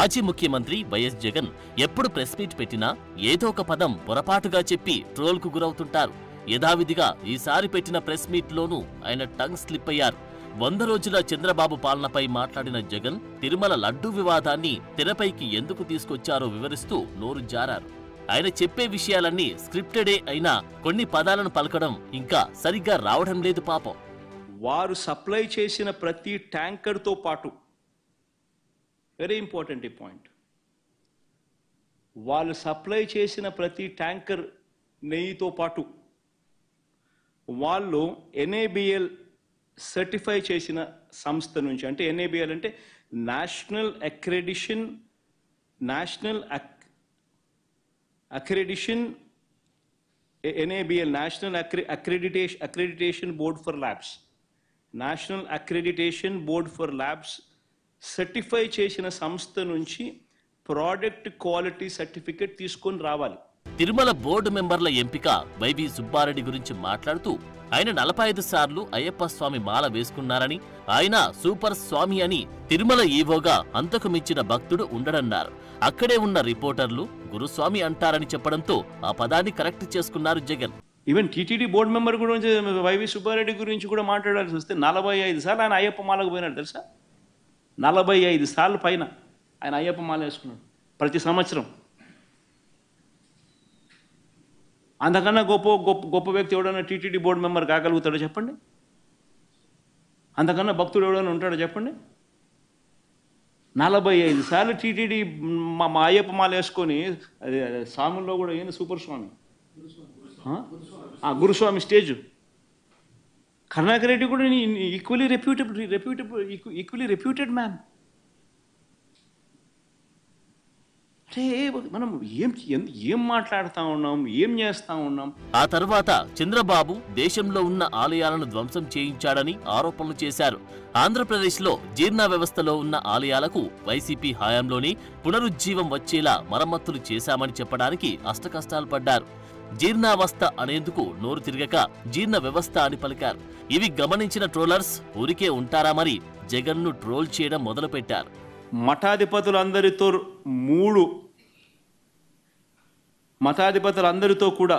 మాజీ ముఖ్యమంత్రి వైఎస్ జగన్ ఎప్పుడు ప్రెస్ మీట్ పెట్టినా ఏదో ఒక పదం పొరపాటుగా చెప్పి ట్రోల్కు గురవుతుంటారు. యథావిధిగా ఈసారి పెట్టిన ప్రెస్ మీట్లోనూ ఆయన టంగ్ స్లిప్ అయ్యారు. 100 రోజుల చంద్రబాబు పాలనపై మాట్లాడిన జగన్ తిరుమల లడ్డూ వివాదాన్ని తెరపైకి ఎందుకు తీసుకొచ్చారో వివరిస్తూ నోరు జారారు. ఆయన చెప్పే విషయాలన్నీ స్క్రిప్టెడే అయినా కొన్ని పదాలను పలకడం ఇంకా సరిగ్గా రావడం లేదు పాపం. వారు సప్లై చేసిన ప్రతి ట్యాంకర్తో పాటు, వెరీ ఇంపార్టెంట్ ఈ పాయింట్, వాళ్ళు సప్లై చేసిన ప్రతి ట్యాంకర్ నెయ్యితో పాటు వాళ్ళు NABL సర్టిఫై చేసిన సంస్థ నుంచి, అంటే NABL అంటే national accreditation NABL national accreditation board for labs, national accreditation board for labs certify చేసిన సంస్థ నుంచి ప్రోడక్ట్ క్వాలిటీ సర్టిఫికేట్ తీసుకొని రావాలి. తిరుమల బోర్డు మెంబర్ల ఎంపిక వైవి సుబ్బారెడ్డి గురించి మాట్లాడుతూ ఆయన 45 సార్లు అయ్యప్ప స్వామి మాల వేసుకున్నారని, ఆయన సూపర్ స్వామి అని తిరుమల ఈవోగా అంతకు మించిన భక్తుడు ఉండడన్నారు. అక్కడే ఉన్న రిపోర్టర్లు గురుస్వామి అంటారని చెప్పడంతో ఆ పదాన్ని కరెక్ట్ చేసుకున్నారు Jagan. Even TTD board member గురించి వైవి సుబ్బారెడ్డి గురించి కూడా మాట్లాడాల్సి వస్తే 45 సార్లు ఆయన అయ్యప్ప మాలకు పోయినాడు తెలుసా. 45 సార్లు పైన ఆయన అయ్యప్ప మాల వేసుకున్నాడు ప్రతి సంవత్సరం. అంతకన్నా గొప్ప వ్యక్తి ఎవడన్నా టీటీడీ బోర్డు మెంబర్ కాగలుగుతాడో చెప్పండి? అంతకన్నా భక్తుడు ఎవడన్నా ఉంటాడో చెప్పండి? 45 సార్లు టీటీడీ మా అయ్యప్ప మాల వేసుకొని, స్వాముల్లో కూడా ఏంది సూపర్ స్వామి, గురుస్వామి స్టేజ్. కరుణాకర్ రెడ్డి కూడా ఈక్వలీ రెప్యూటెడ్ మ్యాన్. అంటే మనం ఏం మాట్లాడుతూ ఉన్నాం, ఏం చేస్తా ఉన్నాం? ఆ తర్వాత చంద్రబాబు దేశంలో ఉన్న ఆలయాలను ధ్వంసం చేయించాడని ఆరోపణలు చేశారు. ఆంధ్రప్రదేశ్లో జీర్ణ వ్యవస్థలో ఉన్న ఆలయాలకు వైసీపీ హయాంలోనే పునరుజ్జీవం వచ్చేలా మరమ్మతులు చేశామని చెప్పడానికి అష్టకష్టాలు పడ్డారు. జీర్ణావస్థ అనేందుకు నోరు తిరగక జీర్ణ వ్యవస్థ అని పలికారు. ఇవి గమనించిన ట్రోలర్స్ ఊరికే ఉంటారా మరి, జగన్ను ట్రోల్ చేయడం మొదలుపెట్టారు. మఠాధిపతులందరితో కూడా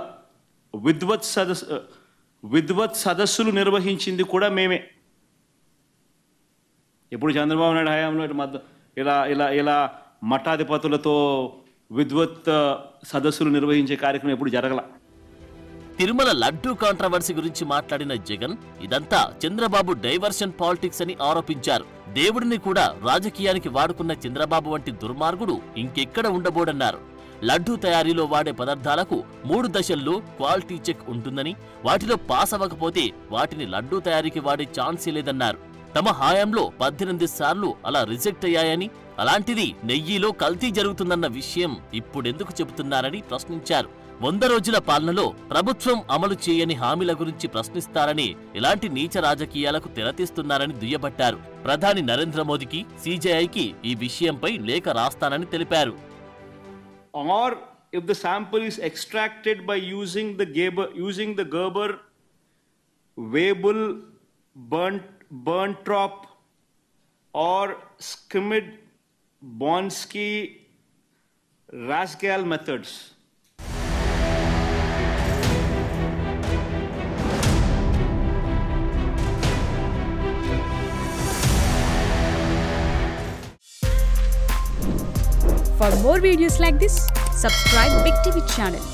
విద్వత్ సదస్సులు నిర్వహించింది కూడా మేమే. ఎప్పుడు చంద్రబాబు నాయుడు హయాంలో ఇలా మఠాధిపతులతో విద్వత్ సదస్సులు నిర్వహించే కార్యక్రమం ఎప్పుడు జరగల. తిరుమల లడ్డూ కాంట్రవర్సీ గురించి మాట్లాడిన జగన్ ఇదంతా చంద్రబాబు డైవర్షన్ పాలిటిక్స్ అని ఆరోపించారు. దేవుడిని కూడా రాజకీయానికి వాడుకున్న చంద్రబాబు వంటి దుర్మార్గుడు ఇంకెక్కడ ఉండబోడన్నారు. లడ్డూ తయారీలో వాడే పదార్థాలకు 3 దశల్లో క్వాలిటీ చెక్ ఉంటుందని, వాటిలో పాస్ అవ్వకపోతే వాటిని లడ్డూ తయారీకి వాడే ఛాన్సే లేదన్నారు. తమ హయాంలో 18 సార్లు అలా రిజెక్ట్ అయ్యాయని, అలాంటిది నెయ్యిలో కల్తీ జరుగుతుందన్న విషయం ఇప్పుడెందుకు చెబుతున్నారని ప్రశ్నించారు. 100 రోజుల పాలనలో ప్రభుత్వం అమలు చేయని హామీల గురించి ప్రశ్నిస్తారని, ఇలాంటి నీచ రాజకీయాలకు తెరతీస్తున్నారని దుయ్యబట్టారు. ప్రధాని నరేంద్ర మోదీకి, CJIకి ఈ విషయంపై లేఖ రాస్తానని తెలిపారు. Or if the sample is extracted by using the Gerber, Weibull, Berntrop or Schmidt, Bonsky, Rasgal methods. For more videos like this, subscribe Big TV channel.